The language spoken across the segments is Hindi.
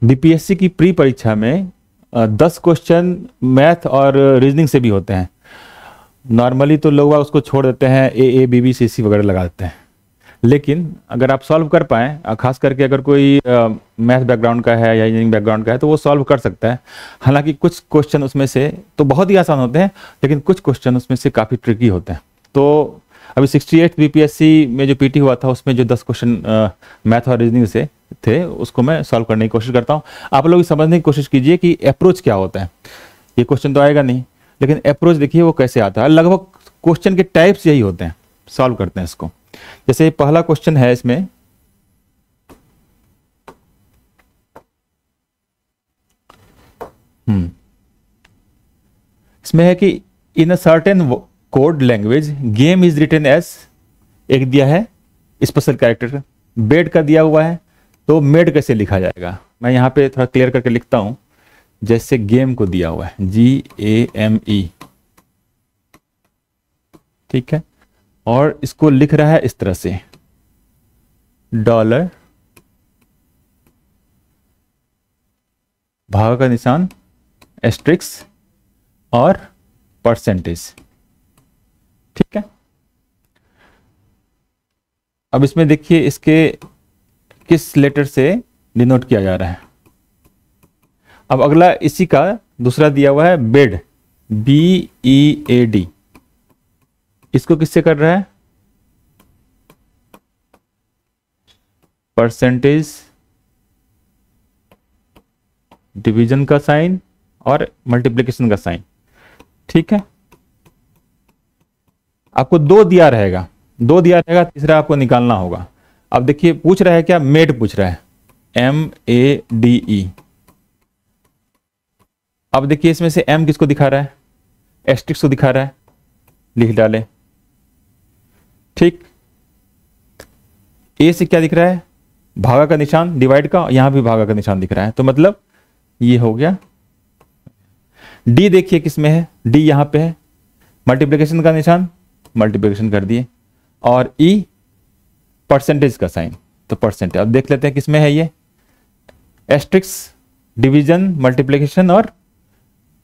बीपीएससी की प्री परीक्षा में 10 क्वेश्चन मैथ और रीजनिंग से भी होते हैं। नॉर्मली तो लोग उसको छोड़ देते हैं, ए बी बी सी सी वगैरह लगा देते हैं, लेकिन अगर आप सॉल्व कर पाएँ, खास करके अगर कोई मैथ बैकग्राउंड का है या इंजीनियरिंग बैकग्राउंड का है तो वो सॉल्व कर सकता है। हालांकि कुछ क्वेश्चन उसमें से तो बहुत ही आसान होते हैं, लेकिन कुछ क्वेश्चन उसमें से काफ़ी ट्रिकी होते हैं। तो अभी 68 बीपीएससी में जो पीटी हुआ था उसमें जो 10 क्वेश्चन मैथ और रीजनिंग से थे उसको मैं सॉल्व करने की कोशिश करता हूँ। आप लोग समझने की कोशिश कीजिए कि अप्रोच क्या होता है। ये क्वेश्चन तो आएगा नहीं, लेकिन अप्रोच देखिए वो कैसे आता है। लगभग क्वेश्चन के टाइप्स यही होते हैं, सॉल्व करते हैं इसको। जैसे पहला क्वेश्चन है इसमें, इसमें है कि in a certain code language game is written as, एक दिया है स्पेशल कैरेक्टर, बेड का दिया हुआ है, तो मेड कैसे लिखा जाएगा। मैं यहाँ पे थोड़ा क्लियर करके लिखता हूं। जैसे गेम को दिया हुआ है GAME, ठीक है, और इसको लिख रहा है इस तरह से $, भाग का निशान, एस्ट्रिक्स और परसेंटेज, ठीक है। अब इसमें देखिए इसके किस लेटर से डिनोट किया जा रहा है। अब अगला इसी का दूसरा दिया हुआ है बेड, BEAD, इसको किससे कर रहा है, परसेंटेज, डिवीजन का साइन और मल्टीप्लिकेशन का साइन, ठीक है। आपको दो दिया रहेगा, तीसरा आपको निकालना होगा। अब देखिए पूछ रहा है क्या, मेड पूछ रहा है, MADE। अब देखिए इसमें से M किसको दिखा रहा है, एस्ट्रिक्स को दिखा रहा है, लिख डाले, ठीक। ए से क्या दिख रहा है, भागा का निशान, डिवाइड का, यहां भी भागा का निशान दिख रहा है, तो मतलब ये हो गया। डी देखिए किसमें है, डी यहां पे है, मल्टीप्लिकेशन का निशान, मल्टीप्लिकेशन कर दिए, और ई परसेंटेज का साइन, तो परसेंटेज। अब देख लेते हैं किसमें है ये, एस्ट्रिक्स, डिवीजन, मल्टीप्लिकेशन और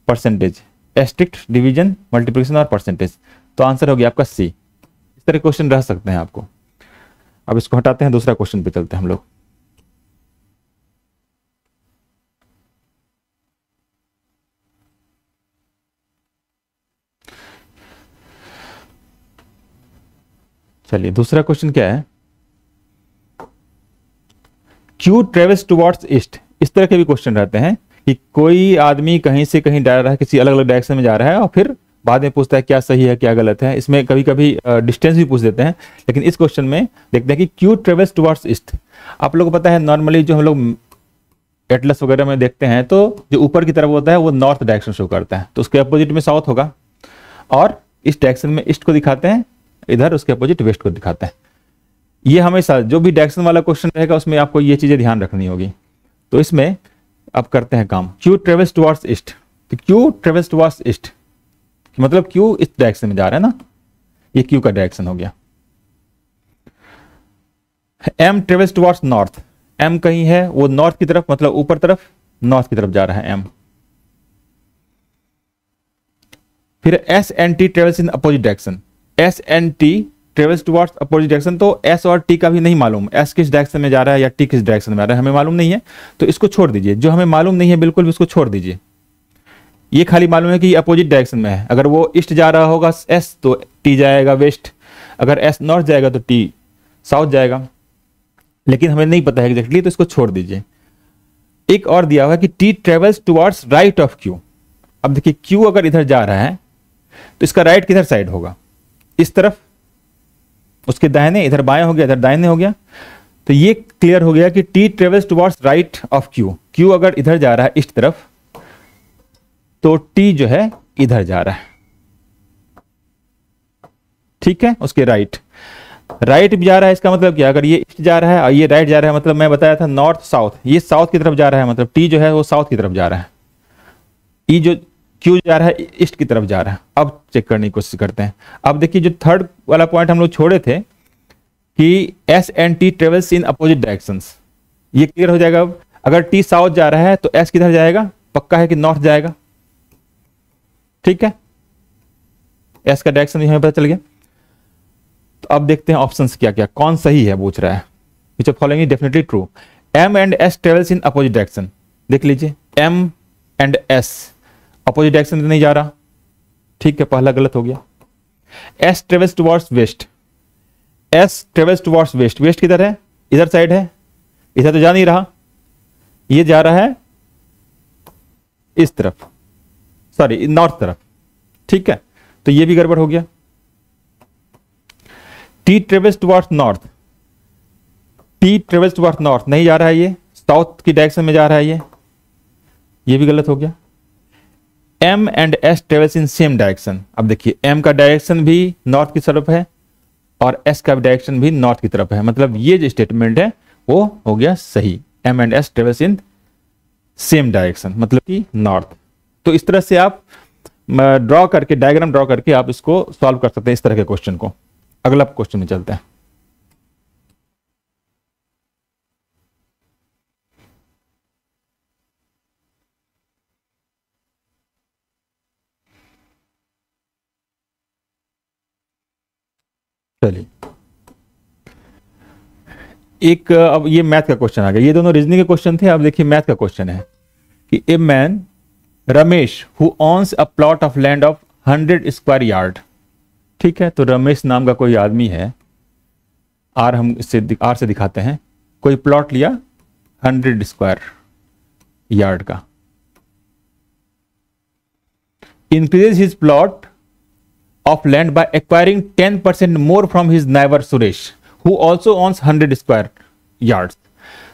परसेंटेज, एस्ट्रिक्स, डिवीजन, मल्टीप्लिकेशन और परसेंटेज, तो आंसर हो गया आपका सी। इस तरह क्वेश्चन रह सकते हैं आपको। अब इसको हटाते हैं, दूसरा क्वेश्चन पे चलते हैं हम लोग। चलिए दूसरा क्वेश्चन क्या है, क्यू ट्रेवल्स टुवर्ड्स ईस्ट। इस तरह के भी क्वेश्चन रहते हैं कि कोई आदमी कहीं से कहीं जा रहा है, किसी अलग अलग डायरेक्शन में जा रहा है, और फिर बाद में पूछता है क्या सही है क्या गलत है। इसमें कभी कभी डिस्टेंस भी पूछ देते हैं, लेकिन इस क्वेश्चन में देखते हैं कि क्यू ट्रेवल्स टुवर्ड्स ईस्ट। आप लोगों को पता है नॉर्मली जो हम लोग एटलस वगैरह में देखते हैं तो जो ऊपर की तरफ होता है वो नॉर्थ डायरेक्शन शो करता है, तो उसके अपोजिट में साउथ होगा, और इस डायरेक्शन में ईस्ट को दिखाते हैं, इधर उसके अपोजिट वेस्ट को दिखाते हैं। ये हमेशा जो भी डायरेक्शन वाला क्वेश्चन रहेगा उसमें आपको ये चीजें ध्यान रखनी होगी। तो इसमें अब करते हैं काम, क्यू ट्रेवल्स टुवर्ड्स ईस्ट। तो क्यू ट्रेवल्स टुवर्ड्स ईस्ट मतलब क्यू इस डायरेक्शन में जा रहा है ना, ये क्यू का डायरेक्शन हो गया। M travels towards north, M कहीं है वो नॉर्थ की तरफ, मतलब ऊपर तरफ, नॉर्थ की तरफ जा रहा है एम। फिर S and T travels in opposite direction, S and T travels towards opposite direction. तो एस और टी का भी नहीं मालूम, एस किस डायरेक्शन में जा रहा है या टी किस डायरेक्शन में जा रहा है हमें मालूम नहीं है, तो इसको छोड़ दीजिए। जो हमें मालूम नहीं है बिल्कुल भी उसको छोड़ दीजिए। ये खाली मालूम है कि अपोजिट डायरेक्शन में है। अगर वो ईस्ट जा रहा होगा एस तो टी जाएगा वेस्ट, अगर एस नॉर्थ जाएगा तो टी साउथ जाएगा, लेकिन हमें नहीं पता है एग्जैक्टली, तो इसको छोड़ दीजिए। एक और दिया हुआ है कि T travels towards right of Q. अब देखिए क्यू अगर इधर जा रहा है तो इसका राइट किधर साइड होगा, इस तरफ, उसके दाहिने, इधर बाएं हो गया, इधर दाहिने हो गया। तो ये क्लियर हो गया कि T travels towards right of Q. Q अगर इधर जा रहा है ईस्ट तरफ तो टी जो है इधर जा रहा है, ठीक है, उसके राइट भी जा रहा है। इसका मतलब क्या, अगर ये ईस्ट जा रहा है और ये राइट जा रहा है, मतलब मैं बताया था नॉर्थ साउथ, ये साउथ की तरफ जा रहा है, मतलब टी जो है वो साउथ की तरफ जा रहा है, ई जो क्यू जा रहा है ईस्ट की तरफ जा रहा है। अब चेक करने की कोशिश करते हैं। अब देखिए जो थर्ड वाला पॉइंट हम लोग छोड़े थे कि S and T travels in opposite directions, ये क्लियर हो जाएगा। अगर टी साउथ जा रहा है तो एस किधर जाएगा, पक्का है कि नॉर्थ जाएगा। ठीक है, एस का डायरेक्शन हमें पता चल गया। तो अब देखते हैं ऑप्शंस क्या क्या, कौन सही है पूछ रहा है। Which of following is definitely true. M and S travels in opposite direction. देख लीजिए, M and S opposite direction में नहीं जा रहा। ठीक है, पहला गलत हो गया। S travels towards west, S travels towards west, west किधर है, इधर साइड है, इधर तो जा नहीं रहा, ये जा रहा है इस तरफ, सॉरी नॉर्थ तरफ। ठीक है, तो ये भी गड़बड़ हो गया। T travels towards north, T travels towards north नहीं जा रहा है, ये साउथ की डायरेक्शन में जा रहा है, ये भी गलत हो गया। M and S travels in same direction. अब देखिए, एम का डायरेक्शन भी नॉर्थ की तरफ है और एस का डायरेक्शन भी नॉर्थ की तरफ है, मतलब ये जो स्टेटमेंट है वो हो गया सही। M and S travels in same direction मतलब कि नॉर्थ। तो इस तरह से आप ड्रॉ करके, डायग्राम ड्रॉ करके आप इसको सॉल्व कर सकते हैं, इस तरह के क्वेश्चन को। अगला क्वेश्चन में चलते हैं। चलिए, एक अब ये मैथ का क्वेश्चन आ गया। ये दोनों रीजनिंग के क्वेश्चन थे, अब देखिए मैथ का क्वेश्चन है कि a man Ramesh who owns a plot of land of 100 square yard. ठीक है, तो रमेश नाम का कोई आदमी है, आर हम इससे आर से दिखाते हैं, कोई प्लॉट लिया 100 स्क्वायर यार्ड का। Increase his plot of land by acquiring 10% more from his neighbour Suresh who also owns 100 square yards.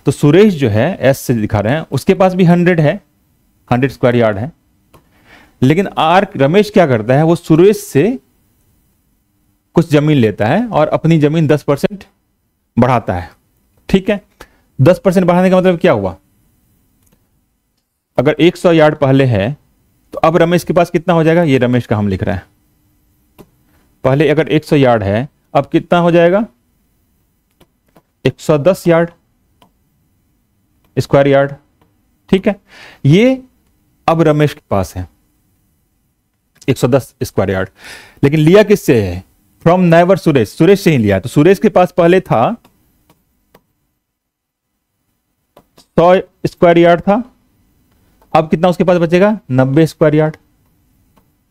तो सुरेश जो है, एस से दिखा रहे हैं, उसके पास भी 100 है, 100 स्क्वायर यार्ड है। लेकिन आर रमेश क्या करता है, वो सुरेश से कुछ जमीन लेता है और अपनी जमीन 10% बढ़ाता है। ठीक है, 10% बढ़ाने का मतलब क्या हुआ, अगर 100 यार्ड पहले है तो अब रमेश के पास कितना हो जाएगा, ये रमेश का हम लिख रहे हैं, पहले अगर 100 यार्ड है अब कितना हो जाएगा 110 यार्ड स्क्वायर यार्ड। ठीक है, ये अब रमेश के पास है 110 स्क्वायर यार्ड, लेकिन लिया किससे है, फ्रॉम नाइबर सुरेश, सुरेश से ही लिया। तो सुरेश के पास पहले था 100 स्क्वायर यार्ड था, अब कितना उसके पास बचेगा 90 स्क्वायर यार्ड।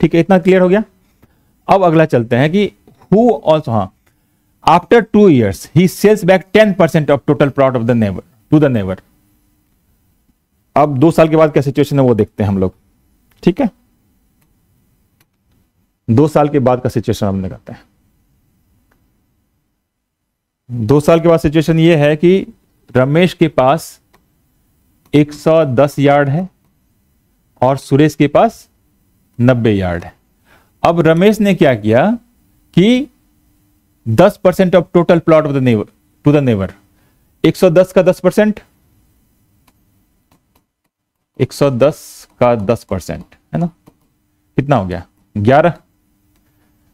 ठीक है, इतना क्लियर हो गया। अब अगला चलते हैं कि हु ऑल्सो, हाँ, आफ्टर 2 years ही sells back 10% of total plot of the neighbour to the neighbour. अब 2 साल के बाद क्या सिचुएशन है वो देखते हैं हम लोग। ठीक है, 2 साल के बाद का सिचुएशन हम लगाते हैं। 2 साल के बाद सिचुएशन ये है कि रमेश के पास 110 यार्ड है और सुरेश के पास 90 यार्ड है। अब रमेश ने क्या किया कि 10% of total plot of the neighbour to the neighbour, 110 का 10%, 110 का 10% है ना, कितना हो गया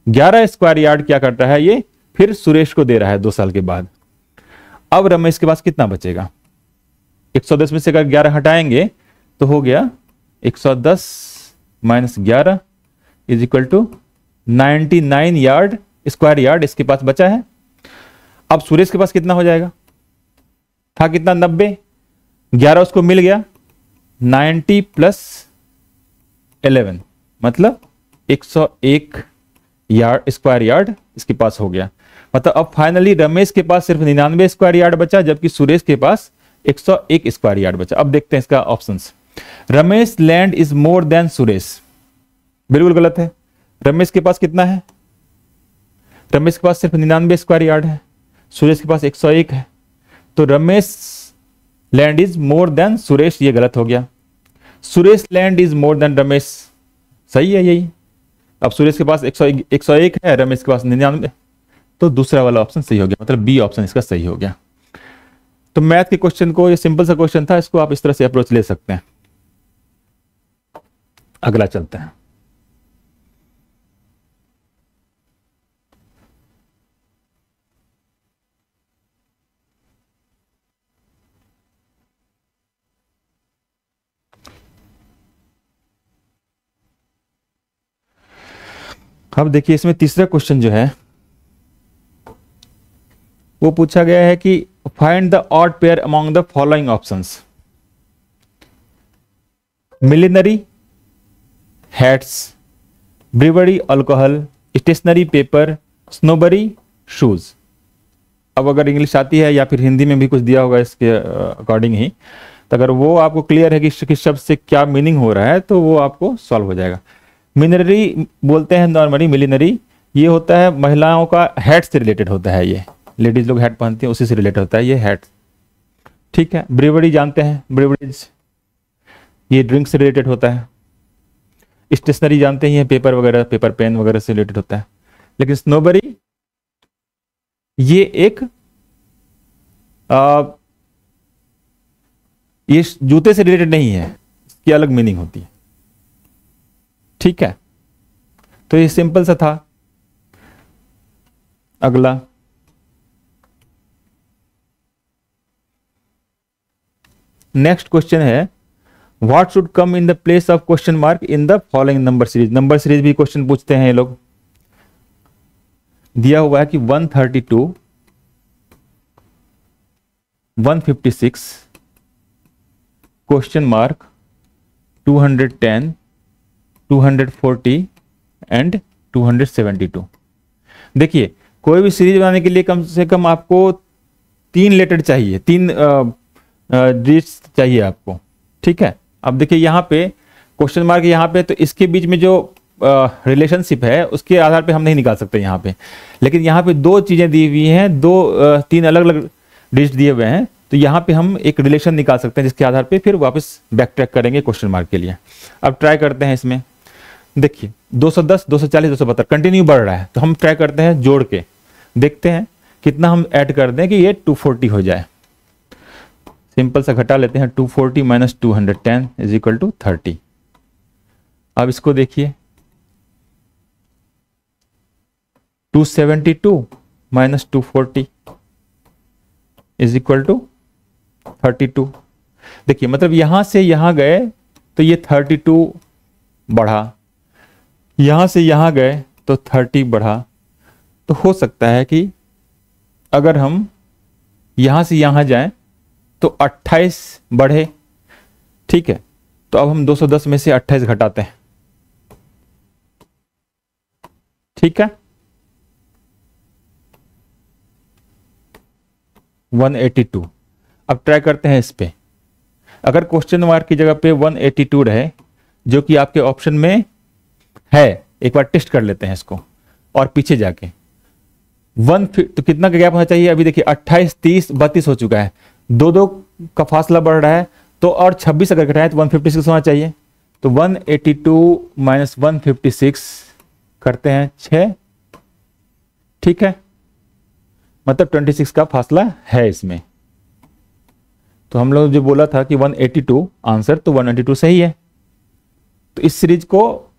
11 स्क्वायर यार्ड क्या करता है ये, फिर सुरेश को दे रहा है 2 साल के बाद। अब रमेश के पास कितना बचेगा, 110 में से अगर 11 हटाएंगे तो हो गया 110 minus 11 is equal to 99 yard square yard इसके पास बचा है। अब सुरेश के पास कितना हो जाएगा, था कितना 90, 11 उसको मिल गया, 90 प्लस 11 मतलब 101 यार्ड स्क्वायर यार्ड इसके पास हो गया। मतलब अब फाइनली रमेश के पास सिर्फ 99 स्क्वायर यार्ड बचा, जबकि सुरेश के पास 101 स्क्वायर यार्ड बचा। अब देखते हैं इसका options. Ramesh land is more than Suresh, बिल्कुल गलत है। रमेश के पास कितना है, रमेश के पास सिर्फ 99 स्क्वायर यार्ड है, सुरेश के पास 101 है, तो Ramesh land is more than Suresh, ये गलत हो गया। Suresh land is more than Ramesh, सही है यही। अब सुरेश के पास 101 है, रमेश के पास 99, तो दूसरा वाला ऑप्शन सही हो गया, मतलब बी ऑप्शन इसका सही हो गया। तो मैथ के क्वेश्चन को, ये सिंपल सा क्वेश्चन था, इसको आप इस तरह से अप्रोच ले सकते हैं। अगला चलते हैं। अब देखिए इसमें तीसरा क्वेश्चन जो है वो पूछा गया है कि find the odd pair among the following options. Millinery, hats, brewery alcohol, stationery paper, snobbery shoes. अब अगर इंग्लिश आती है या फिर हिंदी में भी कुछ दिया होगा इसके अकॉर्डिंग ही, तो अगर वो आपको क्लियर है कि किस शब्द से क्या मीनिंग हो रहा है तो वो आपको सॉल्व हो जाएगा। मिलिनरी बोलते हैं नॉर्मली, मिलिनरी ये होता है महिलाओं का, हैट से रिलेटेड होता है, ये लेडीज लोग हैट पहनती हैं उसी से रिलेटेड होता है ये हैट, ठीक है। ब्रीवरी जानते हैं, ब्रीवरीज ये ड्रिंक से रिलेटेड होता है। स्टेशनरी जानते हैं, पेपर वगैरह, पेपर पेन वगैरह से रिलेटेड होता है। लेकिन स्नोबरी ये एक ये जूते से रिलेटेड नहीं है, इसकी अलग मीनिंग होती है, ठीक है। तो ये सिंपल सा था। अगला नेक्स्ट क्वेश्चन है what should come in the place of question mark in the following number series. Number series भी क्वेश्चन पूछते हैं ये लोग। दिया हुआ है कि 132, 156, क्वेश्चन मार्क 210, 240 एंड 272। देखिए कोई भी सीरीज बनाने के लिए कम से कम आपको 3 लेटर चाहिए, 3 डिजिट्स चाहिए आपको, ठीक है। अब देखिए यहाँ पे क्वेश्चन मार्क यहाँ पे, तो इसके बीच में जो रिलेशनशिप है उसके आधार पे हम नहीं निकाल सकते यहाँ पे। लेकिन यहाँ पे 2 चीजें दी हुई हैं, 3 अलग अलग डिजिट दिए हुए हैं, तो यहाँ पे हम एक रिलेशन निकाल सकते हैं जिसके आधार पे फिर वापस बैक ट्रैक करेंगे क्वेश्चन मार्क के लिए। अब ट्राई करते हैं इसमें। देखिए 210, 240, 272 कंटिन्यू बढ़ रहा है, तो हम ट्राई करते हैं जोड़ के देखते हैं कितना हम ऐड कर दें कि ये 240 हो जाए। सिंपल सा घटा लेते हैं, 240 माइनस 210 इज इक्वल टू 30। अब इसको देखिए 272 माइनस 240 इज इक्वल टू 32। देखिए मतलब यहां से यहां गए तो ये 32 बढ़ा, यहां से यहां गए तो 30 बढ़ा। तो हो सकता है कि अगर हम यहां से यहां जाएं तो 28 बढ़े, ठीक है। तो अब हम 210 में से 28 घटाते हैं, ठीक है। 182। अब ट्राई करते हैं इस पे। अगर क्वेश्चन मार्क की जगह पे 182 रहे जो कि आपके ऑप्शन में है, एक बार टेस्ट कर लेते हैं इसको और पीछे जाके तो कितना का गैप होना चाहिए। अभी देखिए 28, 30, 32 हो चुका है, 2 का फासला बढ़ रहा है, तो और 26 अगर घटाए तो 156 होना चाहिए। तो 182 माइनस 156 करते हैं 6, ठीक है। मतलब 26 का फासला है इसमें। तो हम लोग जो बोला था कि 182 आंसर, तो 182 सही है। तो इस सीरीज को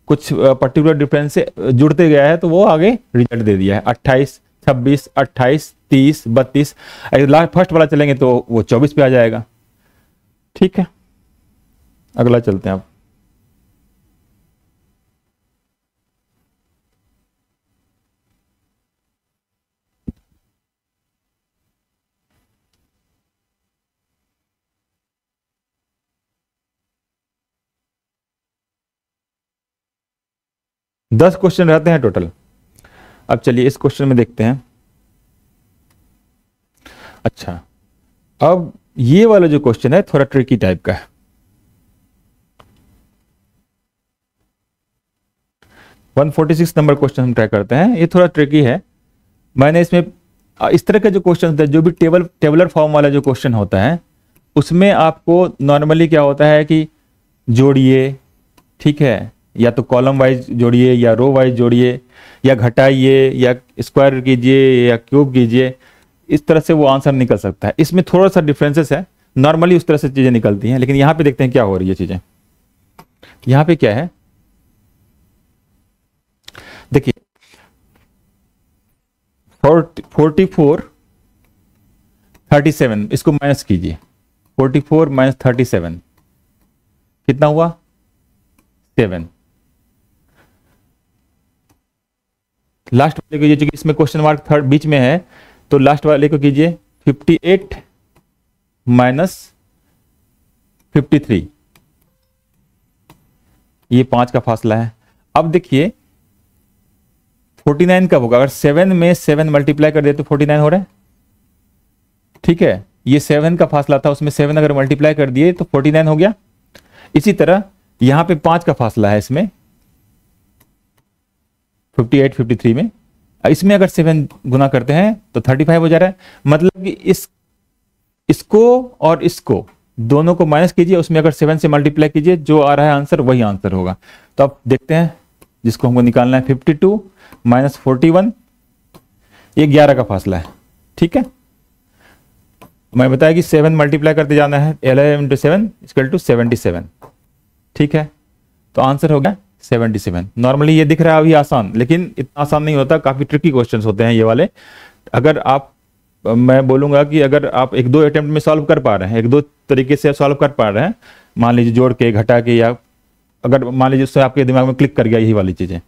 कुछ पर्टिकुलर डिफरेंस से जुड़ते गया है तो वो आगे रिजल्ट दे दिया है। 28, 26, 28, 30, 32, लास्ट फर्स्ट वाला चलेंगे तो वो 24 पे आ जाएगा, ठीक है। अगला चलते हैं आप। दस क्वेश्चन रहते हैं टोटल। अब चलिए इस क्वेश्चन में देखते हैं। अच्छा, अब ये वाला जो क्वेश्चन है थोड़ा ट्रिकी टाइप का है। वन 46 नंबर क्वेश्चन हम ट्राई करते हैं। ये थोड़ा ट्रिकी है। मैंने इसमें इस तरह के जो क्वेश्चन होते हैं, जो भी टेबलर फॉर्म वाला जो क्वेश्चन होता है, उसमें आपको नॉर्मली क्या होता है कि जोड़िए, ठीक है, या तो कॉलम वाइज जोड़िए या रो वाइज जोड़िए या घटाइए या स्क्वायर कीजिए या क्यूब कीजिए, इस तरह से वो आंसर निकल सकता है। इसमें थोड़ा सा डिफरेंसेस है, नॉर्मली उस तरह से चीजें निकलती हैं। लेकिन यहां पे देखते हैं क्या हो रही है चीजें। यहां पे क्या है, देखिए 44 37, इसको माइनस कीजिए। 44 माइनस 37 कितना हुआ, 7। लास्ट वाले को कीजिए, क्योंकि इसमें क्वेश्चन मार्क थर्ड बीच में है, तो लास्ट वाले को कीजिए 58 माइनस 53, ये 5 का फासला है। अब देखिए 49 कब होगा, अगर 7 में 7 मल्टीप्लाई कर दे तो 49 हो रहा है, ठीक है। ये 7 का फासला था, उसमें 7 अगर मल्टीप्लाई कर दिए तो 49 हो गया। इसी तरह यहां पे 5 का फासला है इसमें 58 53 में, इसमें अगर 7 गुना करते हैं तो 35 हो जा रहा है। मतलब कि इसको और इसको दोनों को माइनस कीजिए, उसमें अगर 7 से मल्टीप्लाई कीजिए, जो आ रहा है आंसर वही आंसर होगा। तो अब देखते हैं जिसको हमको निकालना है, 52 माइनस 41, ये 11 का फासला है, ठीक है। मैं बताया कि 7 मल्टीप्लाई करते जाना है, 11 इंटू 7 इक्वल टू 77, ठीक है। तो आंसर हो गया 77। नॉर्मली ये दिख रहा है अभी आसान, लेकिन इतना आसान नहीं होता, काफी ट्रिकी क्वेश्चंस होते हैं ये वाले। अगर आप, मैं बोलूंगा कि अगर आप 1-2 अटेम्प्ट में सॉल्व कर पा रहे हैं, 1-2 तरीके से सॉल्व कर पा रहे हैं, मान लीजिए जोड़ के घटा के, या अगर मान लीजिए उससे आपके दिमाग में क्लिक कर गया यही वाली चीजें,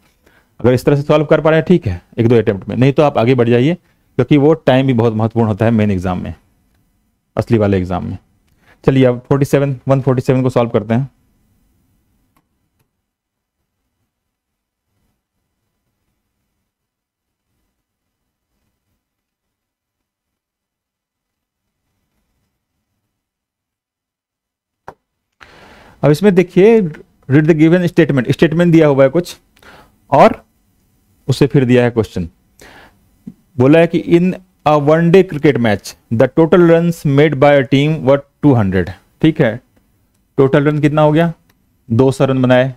अगर इस तरह से सॉल्व कर पा रहे हैं ठीक है 1-2 अटेम्प्ट में, नहीं तो आप आगे बढ़ जाइए, क्योंकि वो टाइम भी बहुत महत्वपूर्ण होता है मेन एग्जाम में, असली वाले एग्जाम में। चलिए अब 147 को सॉल्व करते हैं। अब इसमें देखिए रीड द गिवन स्टेटमेंट दिया हुआ है कुछ, और उससे फिर दिया है क्वेश्चन। बोला है कि in a one day cricket match the total runs made by a team were 200, ठीक है। टोटल रन कितना हो गया, 200 रन बनाए,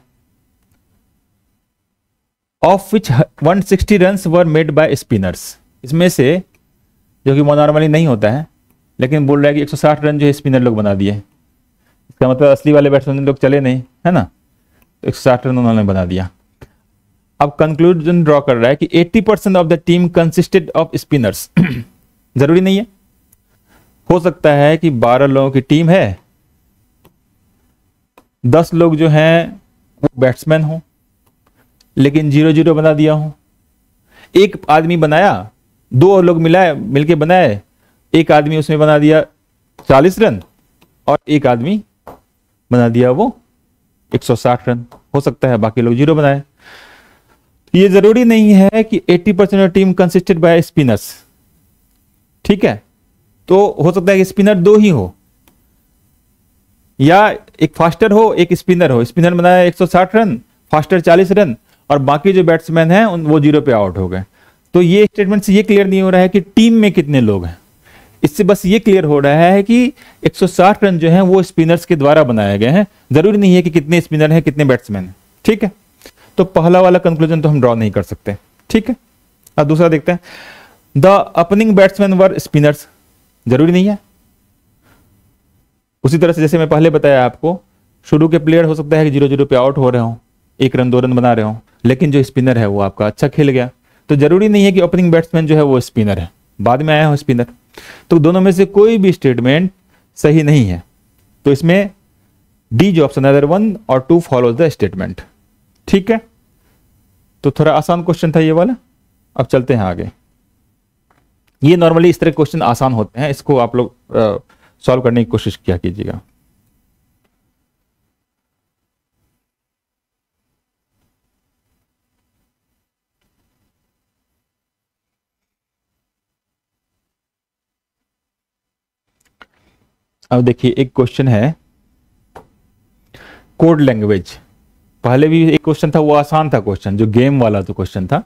of which 160 runs were made by spinners. इसमें से, जो कि नॉर्मली नहीं होता है, लेकिन बोल रहा है कि 160 रन जो है स्पिनर लोग बना दिए, इसका मतलब असली वाले बैट्समैन लोग चले नहीं, है ना, तो 160 रन उन्होंने बना दिया। अब कंक्लूजन ड्रॉ कर रहा है कि 80% of the team consisted off spinners. जरूरी नहीं है, हो सकता है कि 12 लोगों की टीम है, 10 लोग जो हैं वो बैट्समैन हो, लेकिन 0-0 बना दिया हो। एक आदमी बनाया, 2 लोग मिलके बनाए, एक आदमी उसमें बना दिया 40 रन और एक आदमी बना दिया वो 160 रन। हो सकता है बाकी लोग 0 बनाए। ये जरूरी नहीं है कि 80% of team consisted by spinners, ठीक है। तो हो सकता है कि स्पिनर 2 ही हो, या एक फास्टर हो एक स्पिनर हो, स्पिनर बनाया 160 रन, फास्टर 40 रन, और बाकी जो बैट्समैन हैं वो 0 पे आउट हो गए। तो ये स्टेटमेंट से ये क्लियर नहीं हो रहा है कि टीम में कितने लोग हैं, इससे बस ये क्लियर हो रहा है कि 160 रन जो हैं वो स्पिनर्स के द्वारा बनाए गए हैं। जरूरी नहीं है कि कितने स्पिनर हैं कितने बैट्समैन हैं, ठीक है। तो पहला वाला कंक्लूजन तो हम ड्रॉ नहीं कर सकते, ठीक है। अब दूसरा देखते हैं, the opening batsman were spinners, जरूरी नहीं है। उसी तरह से जैसे मैं पहले बताया आपको, शुरू के प्लेयर हो सकता है कि 0-0 पे आउट हो रहे हो, 1 रन 2 रन बना रहे हो, लेकिन जो स्पिनर है वो आपका अच्छा खेल गया, तो जरूरी नहीं है कि ओपनिंग बैट्समैन जो है वो स्पिनर है, बाद में आया हो स्पिनर। तो दोनों में से कोई भी स्टेटमेंट सही नहीं है। तो इसमें डी जो ऑप्शन है 1 और 2 फॉलोज द स्टेटमेंट, ठीक है। तो थोड़ा आसान क्वेश्चन था ये वाला। अब चलते हैं आगे। ये नॉर्मली इस तरह क्वेश्चन आसान होते हैं, इसको आप लोग सॉल्व करने की कोशिश किया कीजिएगा। अब देखिए एक क्वेश्चन है कोड लैंग्वेज। पहले भी एक क्वेश्चन था, वो आसान था क्वेश्चन, जो गेम वाला जो क्वेश्चन था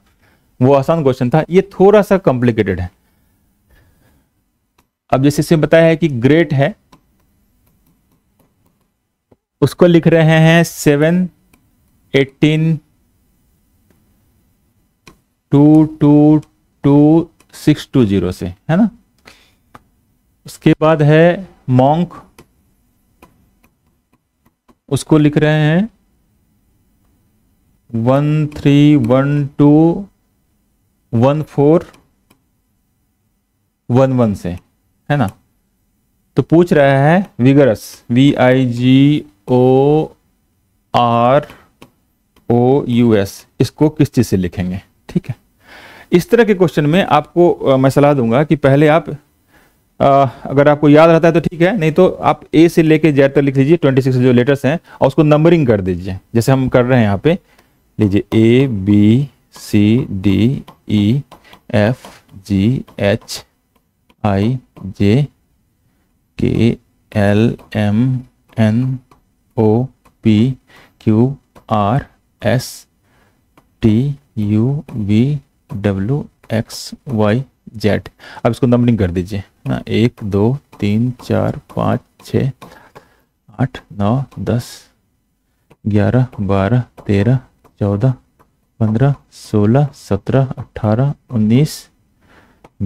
वो आसान क्वेश्चन था, ये थोड़ा सा कॉम्प्लिकेटेड है। अब जैसे इसमें बताया है कि ग्रेट है, उसको लिख रहे हैं 7 18 2 620 से, है ना। उसके बाद है मॉन्क, उसको लिख रहे हैं 13121411 से, है ना। तो पूछ रहा है विगरस, VIGOROUS, इसको किस चीज से लिखेंगे, ठीक है। इस तरह के क्वेश्चन में आपको मैं सलाह दूंगा कि पहले आप अगर आपको याद रहता है तो ठीक है, नहीं तो आप ए से लेके जेड तक लिख लीजिए, 26 जो लेटर्स हैं, और उसको नंबरिंग कर दीजिए जैसे हम कर रहे हैं यहाँ पे। लीजिए A B C D E F G H I J K L M N O P Q R S T U V W X Y Z. अब इसको नंबरिंग कर दीजिए ना, 1 2 3 4 5 6 8 9 10 11 12 13 14 15 16 17 18 19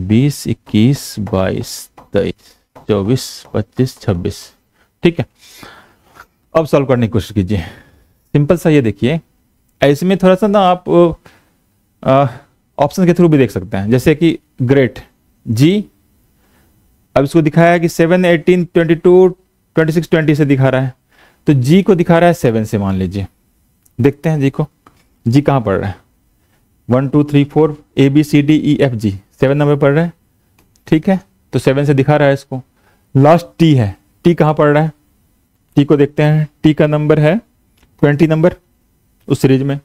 20 21 22 23 24 25 26। ठीक है, अब सॉल्व करने की कोशिश कीजिए। सिंपल सा ये देखिए, ऐसे में थोड़ा सा ना आप ऑप्शन के थ्रू भी देख सकते हैं, जैसे कि ग्रेट जी, अब इसको दिखाया है कि 7 18 22 26 20 से दिखा रहा है, तो जी को दिखा रहा है 7 से, मान लीजिए। देखते हैं जी को, जी कहाँ पढ़ रहा है, 1 2 3 4 A B C D E F G, 7 number पढ़ रहा है। ठीक है, तो 7 से दिखा रहा है इसको। लास्ट टी है, टी कहाँ पढ़ रहा है, टी को देखते हैं, टी का नंबर है 20 नंबर उस सीरीज में,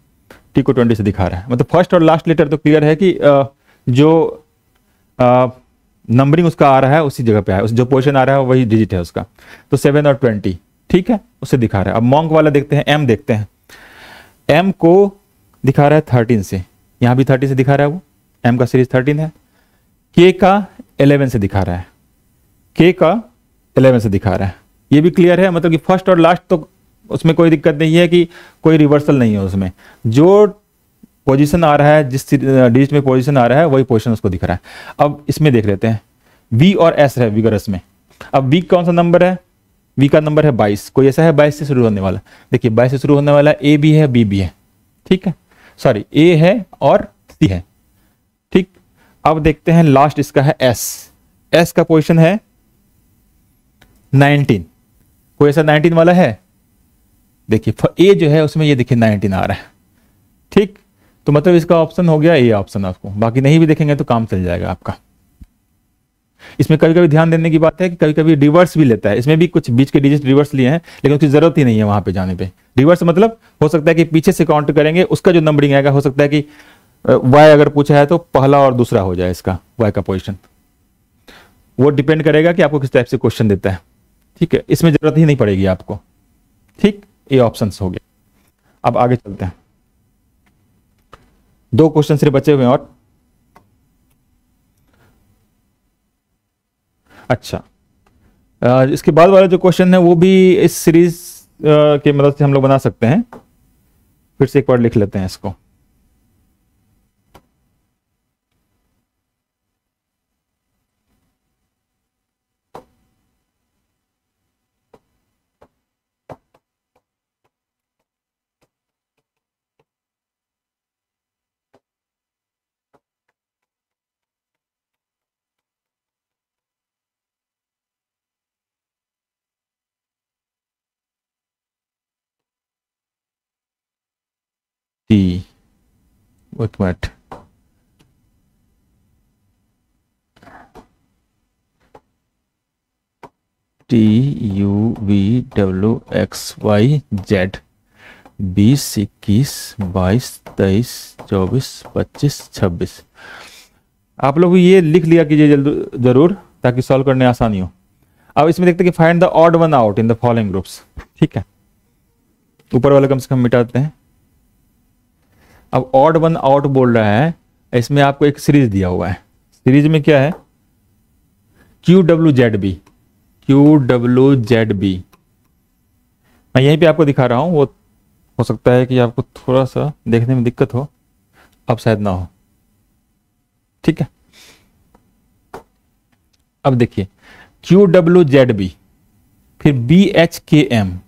टी को 20 से दिखा रहा है। मतलब फर्स्ट और लास्ट लेटर तो क्लियर है कि जो नंबरिंग उसका आ रहा है उसी जगह पे है, उस जो पोजीशन आ रहा है वही डिजिट है उसका, तो 7 और 20 ठीक है, उससे दिखा रहा है। अब मॉन्क वाला देखते हैं, एम देखते हैं, एम को दिखा रहा है 13 से, यहाँ भी 30 से दिखा रहा है, वो एम का सीरीज 13 है। के का 11 से दिखा रहा है, के का 11 से दिखा रहा है, ये भी क्लियर है। मतलब कि फर्स्ट और लास्ट तो उसमें कोई दिक्कत नहीं है कि कोई रिवर्सल नहीं है उसमें, जो पोजीशन आ रहा है, जिस डिजिट में पोजीशन आ रहा है वही पोजीशन उसको दिख रहा है। अब इसमें देख लेते हैं, वी और एस है विगरस में। अब वी कौन सा नंबर है, वी का नंबर है 22, कोई ऐसा है 22 से शुरू होने वाला, देखिए 22 से शुरू होने वाला ए भी है बी भी है, ठीक है, सॉरी ए है और सी है। ठीक, अब देखते हैं लास्ट इसका है एस, एस का पोजीशन है 19, कोई ऐसा 19 वाला है, देखिए ए जो है उसमें ये देखिए 19 आ रहा है। ठीक, तो मतलब इसका ऑप्शन हो गया ए ऑप्शन आपको, बाकी नहीं भी देखेंगे तो काम चल जाएगा आपका। इसमें कभी कभी ध्यान देने की बात है कि कभी कभी रिवर्स भी लेता है, इसमें भी कुछ बीच के डिजिट रिवर्स लिए हैं, लेकिन उसकी जरूरत ही नहीं है वहां पे जाने पे। रिवर्स मतलब हो सकता है कि पीछे से काउंट करेंगे, उसका जो नंबरिंग आएगा हो सकता है कि वाई अगर पूछा है तो पहला और दूसरा हो जाए इसका, वाई का पोजिशन, वो डिपेंड करेगा कि आपको किस टाइप से क्वेश्चन देता है। ठीक है, इसमें जरूरत ही नहीं पड़ेगी आपको। ठीक, ये ऑप्शन हो गया। अब आगे चलते हैं, 2 क्वेश्चन सिर्फ बचे हुए हैं और अच्छा इसके बाद वाला जो क्वेश्चन है वो भी इस सीरीज के मदद से हम लोग बना सकते हैं। फिर से एक बार लिख लेते हैं इसको, टी, एक मिनट, T U V W X Y Z, 20 21 22 23 24 25 26। आप लोग ये लिख लिया कीजिए जरूर, ताकि सॉल्व करने आसानी हो। अब इसमें देखते हैं कि find the odd one out in the following groups. ठीक है, ऊपर वाला कम से कम मिटाते हैं। अब ऑड वन आउट बोल रहा है, इसमें आपको एक सीरीज दिया हुआ है, सीरीज में क्या है, Q W Z B, Q W Z B, मैं यहीं पे आपको दिखा रहा हूं, वो हो सकता है कि आपको थोड़ा सा देखने में दिक्कत हो, अब शायद ना हो। ठीक है, अब देखिए क्यू डब्ल्यू जेड बी, फिर बी एच के एम,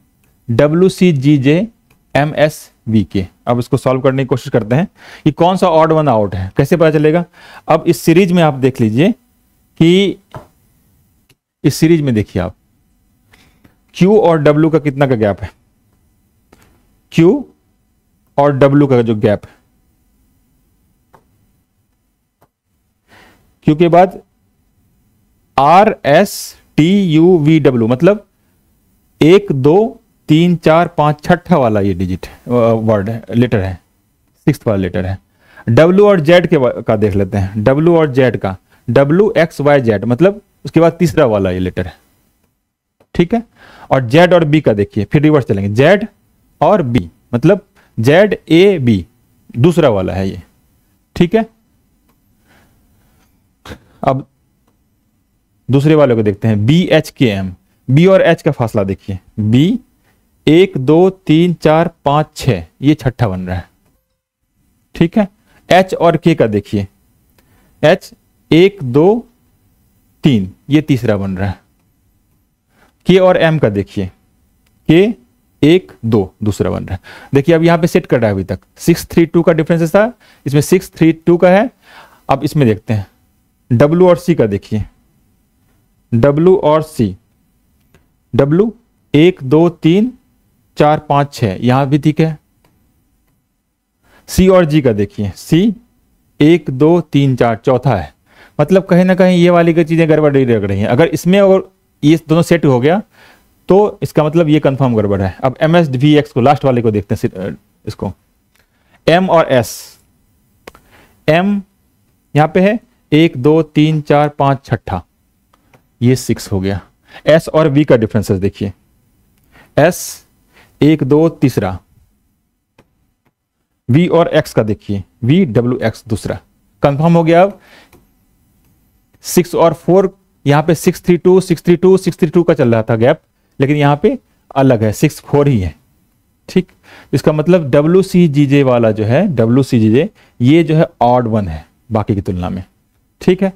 डब्ल्यू सी जी जे एम एस वी के। अब इसको सॉल्व करने की कोशिश करते हैं कि कौन सा ऑड वन आउट है, कैसे पता चलेगा। अब इस सीरीज में आप देख लीजिए कि इस सीरीज में देखिए आप Q और W का कितना का गैप है, Q और W का जो गैप है Q के बाद RSTUVW, मतलब 1 2 3 4 5 छठा वाला ये डिजिट वर्ड है, लेटर है, 6th वाला लेटर है। W और Z का देख लेते हैं, W और Z का, WXYZ, मतलब उसके बाद तीसरा वाला ये लेटर है, ठीक है। और Z और B का देखिए, फिर रिवर्स चलेंगे, Z और B, मतलब ZAB दूसरा वाला है ये, ठीक है। अब दूसरे वाले को देखते हैं, BHKM, B और H का फासला देखिए, B 1 2 3 4 5 6, ये छठा बन रहा है, ठीक है। H और K का देखिए, H 1 2 3, ये तीसरा बन रहा है। K और M का देखिए, K 1 2 दूसरा बन रहा है। देखिए अब यहां पे सेट कर रहा है, अभी तक 6 3 2 का डिफरेंस था, इसमें 6 3 2 का है। अब इसमें देखते हैं W और C का देखिए, W और C, W 1 2 3 4 5 6, यहां भी ठीक है। C और G का देखिए, C 1 2 3 4 चौथा है, मतलब कहीं ना कहीं ये वाली की चीजें गड़बड़ लग रही हैं। अगर इसमें और ये दोनों सेट हो गया तो इसका मतलब ये कंफर्म गड़बड़ है। अब MSVX को, लास्ट वाले को देखते हैं, इसको M और S, M यहां पे है 1 2 3 4 5 छठा, ये 6 हो गया। S और V का डिफरेंसेस देखिए, S 1 2 तीसरा, V और X का देखिए, VWX दूसरा, कंफर्म हो गया। अब 6 और 4, यहां पे 6 3 2 6 3 2 6 3 2 का चल रहा था गैप, लेकिन यहां पे अलग है, 6 4 ही है, ठीक। इसका मतलब WCGJ वाला जो है, WCGJ ये जो है ऑड वन है बाकी की तुलना में, ठीक है।